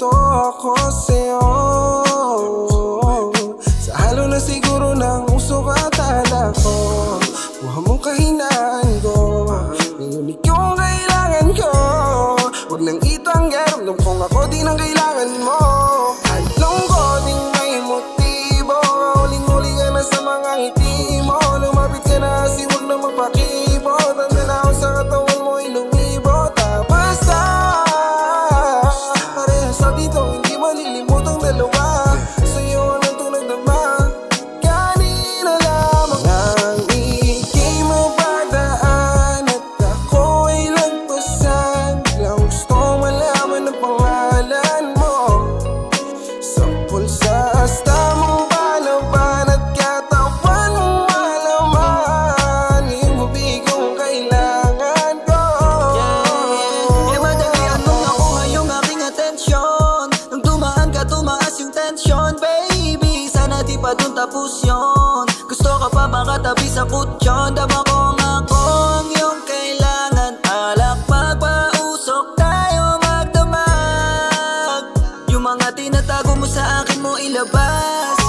boto ako sa'yo. Sa halo na siguro ng usok at alak ko, buha mong kahinaan ko, ngayon ikaw ang kailangan ko. Huwag nang itanggi, ramdam kong ako din ang kailangan mo. Alam ko ding may motibo, huling-huli ka na sa mga ngiti mo. Lumapit ka na kasi huwag na magpakibo, tanda na ako sa katawan mo'y lumibot. Basta parehas sa dito, hindi malilimutang dalawa. Sa'yo ang nagtunag naman kanina lamang. Nang ika'y mapadaan at ako ay lagpasan, biglang gusto malaman ang pangalan mo. Sampol sa asta mong palaban at katawan mong malaman, yung bubig kong kailangan ko. Eh madali anong nakuha yung aking atensyon, nang tumaan ka tumaas yung tension. Baby, sana di pa dun tapos yun, gusto ka pa makatabi sa kutsyon. Dama kong ako ang iyong kailangan, alak magpausok tayo magdamag. Yung mga tinatago mo sa akin mo ilabas,